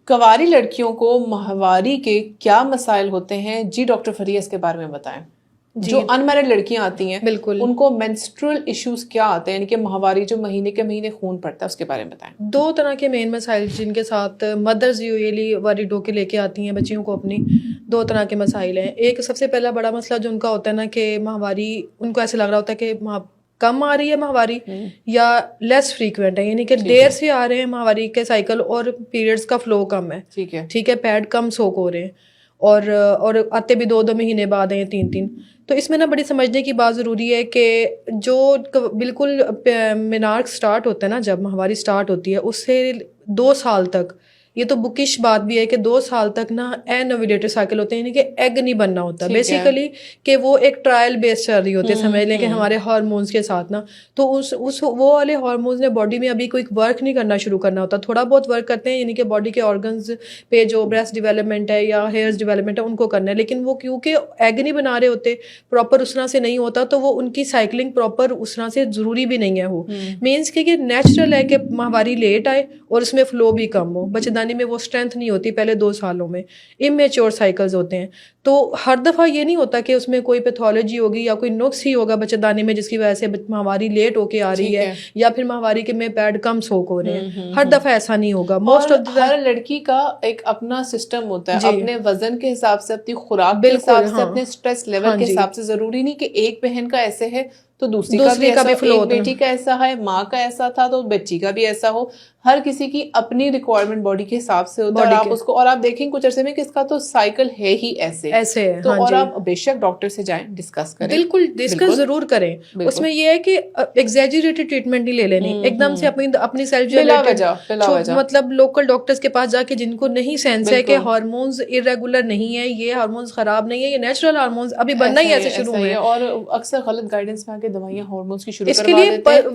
کنواری لڑکیوں کو ماہواری کے کیا مسائل ہوتے ہیں؟ جی ڈاکٹر فریہ اس کے بارے میں بتائیں. جو ان میرڈ لڑکیاں آتی ہیں بالکل ان کو مینسٹرل ایشوز کیا آتے ہیں، یعنی کہ ماہواری جو مہینے کے مہینے خون پڑتا ہے اس کے بارے میں بتائیں. 2 طرح کے مین مسائل جن کے ساتھ مدرز یوزلی والد ڈو کے لے کے آتی ہیں بچیوں کو اپنی، 2 طرح کے مسائل ہیں. ایک سب سے پہلا بڑا مسئلہ جو ان کا ہوتا ہے نا کہ ماہواری ان کو ایسے لگ رہا ہوتا ہے کہ کم آ رہی ہے ماہواری یا لیس فریکوینٹ ہے، یعنی کہ دیر سے آ رہے ہیں ماہواری کے سائیکل اور پیریڈز کا فلو کم ہے. ٹھیک ہے، پیڈ کم سوک ہو رہے ہیں اور آتے بھی 2 مہینے بعد ہیں، 3. تو اس میں نا بڑی سمجھنے کی بات ضروری ہے کہ جو بالکل مینارک سٹارٹ ہوتا ہے نا، جب ماہواری سٹارٹ ہوتی ہے اس سے 2 سال تک، یہ تو بکش بات بھی ہے کہ 2 سال تک نا انوویلیٹر سائیکل ہوتے ہیں، یعنی کہ ایگ نہیں بننا ہوتا بیسیکلی، کہ وہ ایک ٹرائل بیس چل رہی ہوتی ہے، سمجھ لیں کہ ہمارے ہارمونز کے ساتھ نا. تو وہ والے ہارمونز نے باڈی میں ابھی کوئی ورک نہیں کرنا شروع کرنا ہوتا، تھوڑا بہت ورک کرتے ہیں، یعنی کہ باڈی کے آرگنز پہ جو بریسٹ ڈیولپمنٹ ہے یا ہیئرز ڈیولپمنٹ ہے ان کو کرنا ہے، لیکن وہ کیونکہ ایگ نہیں بنا رہے ہوتے پراپر اس طرح سے نہیں ہوتا، تو وہ ان کی سائیکلنگ پراپر اس طرح سے ضروری بھی نہیں ہے. وہ مینس کہ نیچرل ہے کہ ماہواری لیٹ آئے اور اس میں فلو بھی کم ہو، بچے دانی میں وہ اسٹرینتھ نہیں ہوتی پہلے 2 سالوں میں، امیچور سائیکلز ہوتے ہیں. تو ہر دفعہ یہ نہیں ہوتا کہ اس میں کوئی پیتھولوجی ہوگی یا کوئی نقص ہی ہوگا بچے دانی میں جس کی وجہ سے ماہواری لیٹ ہو کے آ رہی ہے یا پھر ماہواری کے میں پیڈ کم سوک ہو رہے ہیں. ہر دفعہ ایسا نہیں ہوگا. موسٹ آف ہر لڑکی کا ایک اپنا سسٹم ہوتا ہے، اپنے وزن کے حساب سے، اپنی خوراک کے حساب سے، اپنے اسٹریس لیول کے حساب سے. ضروری نہیں کہ ایک بہن کا ایسے ہے تو دوسری کا بھی ایسا، ایک بیٹی کا ایسا ہے، ماں کا ایسا تھا تو بچی کا بھی ایسا ہو. ہر کسی کی اپنی ریکوائرمنٹ باڈی کے حساب سے ہوتا ہے، اور آپ اس کو، اور آپ دیکھیں کچھ عرصے میں کہ اس کا تو سائیکل ہے ہی ایسے تو. اور آپ بے شک ڈاکٹر سے جائیں، ڈسکس کریں، بالکل ڈسکس ضرور کریں. اس میں یہ ہے کہ ایگزیجریٹڈ ٹریٹمنٹ نہیں لے لینی ایک دم سے، اپنی سیلف جنریٹڈ، مطلب لوکل ڈاکٹرز کے پاس جا کے جن کو نہیں سینس ہے کہ ہارمونز ارریگولر نہیں ہے، یہ ہارمونز خراب نہیں ہے، یہ نیچرل ہارمونز ابھی بننا ہی ایسے شروع ہوئے ہیں. اور اکثر غلط گائیڈنس میں آ کے دوائیاں ہارمونز کی شروع اس کے لیے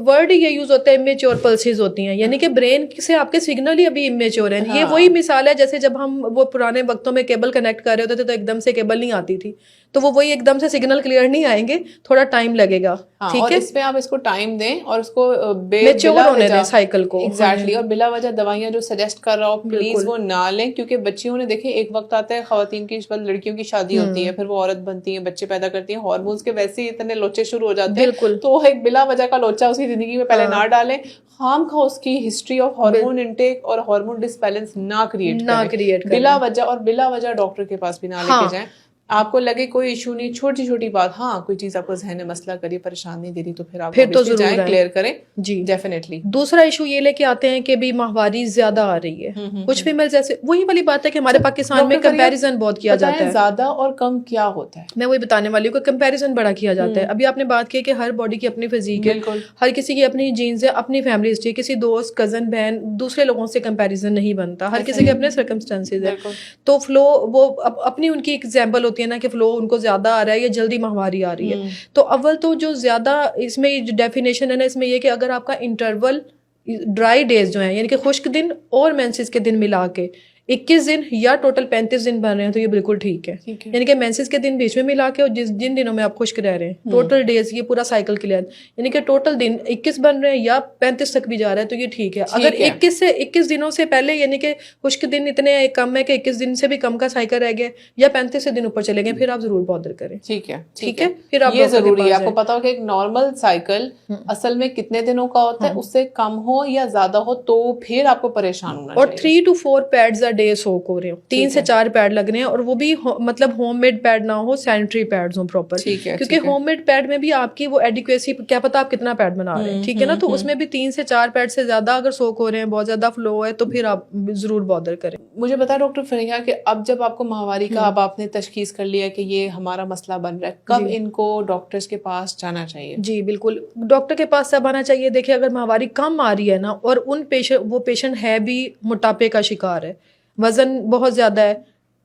ورڈ یہ یوز ہوتا ہے امیچور پلسز ہوتی ہیں، یعنی کہ برین سے آپ کے سگنل ہی ابھی امیچور ہیں. یہ وہی مثال ہے جیسے جب ہم وہ پرانے وقتوں میں کیبل کنیکٹ کر رہے ہوتے تھے تو ایک دم سے کیبل نہیں آتی تھی، تو وہ وہی ایک دم سے سگنل کلیئر نہیں آئیں گے، تھوڑا ٹائم لگے گا. ٹھیک ہے، اس پہ آپ اس کو ٹائم دیں اور اس کو میچور ہونے دیں سائیکل کو. ایگزیکٹلی. اور بلا وجہ دوائیاں جو سجیسٹ کر رہا ہو پلیز وہ نہ لیں، کیونکہ بچیوں نے دیکھیں ایک وقت آتا ہے خواتین کی، لڑکیوں کی شادی ہوتی ہے، پھر وہ عورت بنتی ہیں، بچے پیدا کرتی ہیں، ہارمونز کے ویسے ہی اتنے لوچے شروع ہو جاتے ہیں، تو ایک بلا وجہ کا لوچا اس کی زندگی میں پہلے نہ ڈالیں. خام خواہ اس کی ہسٹری آف ہارمون انٹیک اور ہارمون ڈسبیلنس نہ کریٹ بلا وجہ، اور بلا وجہ ڈاکٹر کے پاس بھی نہ لے کے جائیں. آپ کو لگے کوئی ایشو نہیں، چھوٹی چھوٹی بات، ہاں کوئی چیز آپ کو ذہن میں مسئلہ کری، پریشان نہیں دے رہی، تو پھر آپ جائیں، کلیئر کریں. جی ڈیفینیٹلی. دوسرا ایشو یہ لے کے آتے ہیں کہ بھی ماہواری زیادہ آ رہی ہے. کچھ فیمیلز ایسے، وہی والی بات ہے کہ ہمارے پاکستان میں کمپیریزن بہت کیا جاتا ہے. زیادہ اور کم کیا ہوتا ہے، میں وہی بتانے والی ہوں کہ کمپیریزن بڑا کیا جاتا ہے. ابھی آپ نے بات کی کہ ہر باڈی کی اپنی فزیک ہے، ہر کسی کی اپنی جینز ہے، اپنی فیملی ہسٹری، کسی دوست، کزن، بہن، دوسرے لوگوں سے کمپیریزن نہیں بنتا، ہر کسی کے اپنے سرکمسٹانسز ہیں. تو فلو وہ اپنی ان کی ایگزامپل ہوتی ہے نا کہ فلو ان کو زیادہ آ رہا ہے یا جلدی ماہواری آ رہی ہے. تو اول تو جو زیادہ اس میں ڈیفینیشن ہے نا، اس میں یہ کہ اگر آپ کا انٹرول ڈرائی ڈیز جو ہیں، یعنی کہ خشک دن اور مینسز کے دن ملا کے 21 دن یا ٹوٹل 35 دن بن رہے ہیں تو یہ بالکل ٹھیک ہے. یعنی کہ مینسز کے دن بیچ میں ملا کے اور جن دنوں میں آپ خشک رہ رہے ہیں، ٹوٹل ڈیز یہ پورا سائیکل کلیئر، یعنی کہ ٹوٹل دن 21 بن رہے ہیں یا 35 تک بھی جا رہا ہے تو یہ ٹھیک ہے. اگر 21 دنوں سے پہلے، یعنی کہ خشک دن اتنے کم ہے کہ 21 دن سے بھی کم کا سائیکل رہ گیا یا 35 سے دن اوپر چلے گئے، پھر آپ ضرور بادر کریں. ٹھیک ہے، پھر آپ یہ ضروری ہے آپ کو پتا ہو کہ ایک نارمل سائیکل اصل میں کتنے دنوں کا ہوتا ہے، اس سے کم ہو یا زیادہ ہو تو پھر آپ کو پریشان ہونا اور 3 to 4 پیڈز اے ڈے سوک ہو رہے ہو، 3 سے 4 پیڈ لگ رہے ہیں، اور وہ بھی مطلب ہوم میڈ پیڈ نہ ہو، سینیٹری پیڈز ہوں پراپر. کیونکہ ہوم میڈ پیڈ میں بھی آپ کی وہ ایڈیکویسی، کیا پتا آپ کتنا پیڈ بنا رہے ہیں. ٹھیک ہے نا، تو اس میں بھی 3 سے 4 پیڈ سے زیادہ اگر سوک ہو رہے ہیں، بہت زیادہ فلو ہے، تو پھر آپ ضرور بادر کریں. مجھے بتا ڈاکٹر فریحہ کہ اب جب آپ کو ماہواری کا، اب آپ نے تشخیص کر لیا کہ یہ ہمارا مسئلہ بن رہا ہے، کب ان کو ڈاکٹرز کے پاس جانا چاہیے؟ جی بالکل، ڈاکٹر کے پاس سب آنا چاہیے. دیکھیں اگر ماہواری کم آ رہی ہے نا، اور وہ پیشنٹ ہے بھی موٹاپے کا شکار ہے، وزن بہت زیادہ ہے،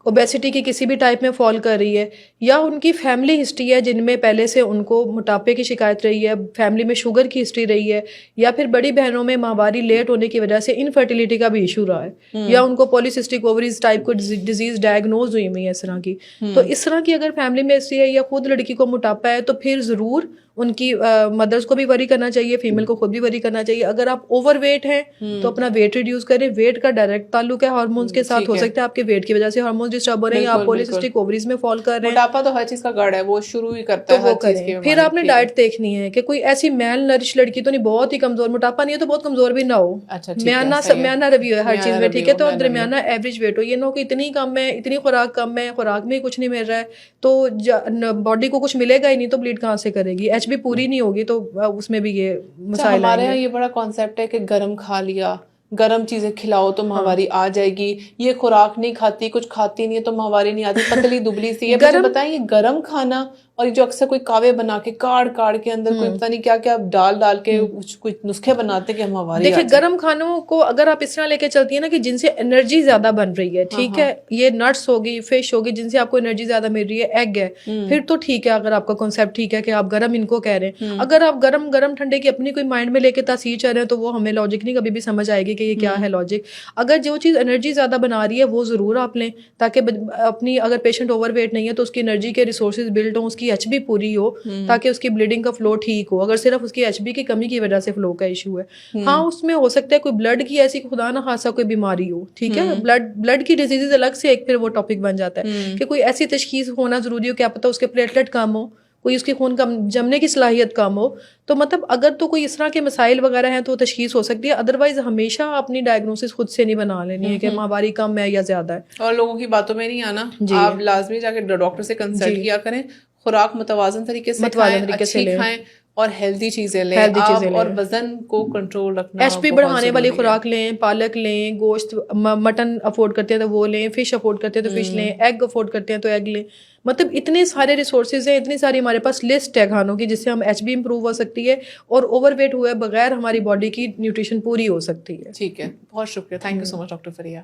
اوبیسٹی کی کسی بھی ٹائپ میں فال کر رہی ہے، یا ان کی فیملی ہسٹری ہے جن میں پہلے سے ان کو موٹاپے کی شکایت رہی ہے، فیملی میں شوگر کی ہسٹری رہی ہے، یا پھر بڑی بہنوں میں ماہواری لیٹ ہونے کی وجہ سے انفرٹیلیٹی کا بھی ایشو رہا ہے، یا ان کو پولیسسٹک اووریز ٹائپ کو ڈیزیز ڈائگنوز ہوئی ہوئی ہے اس طرح کی. تو اس طرح کی اگر فیملی میں ہسٹری ہے یا خود لڑکی کو موٹاپا ہے تو پھر ضرور ان کی مدرس کو بھی وری کرنا چاہیے, فیمیل کو خود بھی وری کرنا چاہیے. اگر آپ اوور ویٹ ہیں تو اپنا ویٹ ریڈیوس کریں. ویٹ کا ڈائریکٹ تعلق ہے ہارمونس کے ساتھ. ہو سکتا ہے آپ کے ویٹ کی وجہ سے ہارمونس ڈسٹرب ہو رہے ہیں, یا آپ پولیسسٹک اووریز میں فال کر رہے ہیں. موٹاپا تو ہر چیز کا گڑھ ہے, وہ شروع ہی کرتا ہے ہر چیز کی. پھر آپ نے ڈائٹ دیکھنی ہے کہ کوئی ایسی میل نرش لڑکی تو نہیں, بہت ہی کمزور, موٹاپا نہیں ہے تو بہت کمزور بھی نہ ہو, میانہ روی ہے ہر چیز میں, ٹھیک ہے, تو درمیانہ ایوریج ویٹ ہو. یہ نہ ہو کہ اتنی کم ہے, اتنی خوراک کم ہے, خوراک میں کچھ نہیں مل رہا ہے تو باڈی کو کچھ ملے گا ہی نہیں, تو بلیڈ کہاں سے کرے گی, ایچ بی پوری نہیں ہوگی, تو اس میں بھی یہ مسائل. ہمارے یہاں یہ بڑا کانسیپٹ ہے کہ گرم کھا لیا, گرم چیزیں کھلاؤ تو ماہواری آ جائے گی. یہ خوراک نہیں کھاتی, کچھ کھاتی نہیں ہے تو ماہواری نہیں آتی, پتلی دبلی سی ہے. مجھے بتائیں, یہ گرم کھانا اور جو اکثر کوئی کاوے بنا کے کاڑ کے اندر کوئی پتہ نہیں کیا کیا ڈال کے کچھ نسخے بناتے کہ ہماری. دیکھیں گرم کھانوں کو اگر آپ اس طرح لے کے چلتی ہیں نا کہ جن سے انرجی زیادہ بن رہی ہے, ٹھیک ہے, یہ نٹس ہوگی, فش ہوگی, جن سے آپ کو انرجی زیادہ مل رہی ہے, ایگ ہے, پھر تو ٹھیک ہے. اگر آپ کا کانسیپٹ ٹھیک ہے کہ آپ گرم ان کو کہہ رہے ہیں, اگر آپ گرم ٹھنڈے کی اپنی کوئی مائنڈ میں لے کے تاثیر چل رہے ہیں تو وہ ہمیں لاجک نہیں کبھی بھی سمجھ آئے گی کہ یہ کیا ہے لاجک. اگر جو چیز انرجی زیادہ بنا رہی ہے وہ ضرور آپ لیں, تاکہ اپنی, اگر پیشنٹ اوور ویٹ نہیں ہے تو اس کی انرجی کے ریسورسز بلڈ ہوں, اس کی ایچ بی پوری ہو, تاکہ اس کی بلیڈنگ کا فلو ٹھیک ہو. اگر صرف اس کی ایچ بی کی کمی کی وجہ سے فلو کا ایشو ہے, ہاں اس میں ہو سکتا ہے کوئی بلڈ کی ایسی خدا نہ خاصہ کوئی بیماری ہو, ٹھیک ہے, بلڈ کی ڈیزیز الگ سے ایک پھر وہ ٹاپک بن جاتا ہے کہ کوئی ایسی تشخیص ہونا ضروری ہو, کیا پتہ اس کے پلیٹلیٹ کم ہو, کوئی اس کی خون کم جمنے کی صلاحیت کم ہو, تو مطلب اگر تو کوئی اس طرح کے مسائل وغیرہ ہیں تو تشخیص ہو سکتی ہے. ادروائز ہمیشہ اپنی ڈائگنوسس خود سے نہیں بنا لینی ہے کہ ماہواری کم ہے یا زیادہ ہے, اور لوگوں کی باتوں میں نہیں آنا. آپ لازمی جا کے ڈاکٹر سے کنسلٹ کیا کریں, خوراک متوازن طریقے سے کھائیں, اچھی کھائیں اور ہیلدی چیزیں لیں آپ, اور وزن کو کنٹرول رکھنا. ایچ پی بڑھانے والی خوراک لیں, پالک لیں, گوشت, مٹن افورڈ کرتے ہیں تو وہ لیں, فش افورڈ کرتے ہیں تو فش لیں, ایگ افورڈ کرتے ہیں تو ایگ لیں. مطلب اتنے سارے ریسورسز ہیں, اتنی ساری ہمارے پاس لسٹ ہے کھانوں کی جس سے ہم ایچ بی امپروو ہو سکتی ہے, اور اوور ویٹ ہوئے بغیر ہماری باڈی کی نیوٹریشن پوری ہو سکتی ہے. ٹھیک ہے, بہت شکریہ, thank you so much doctor فریہ.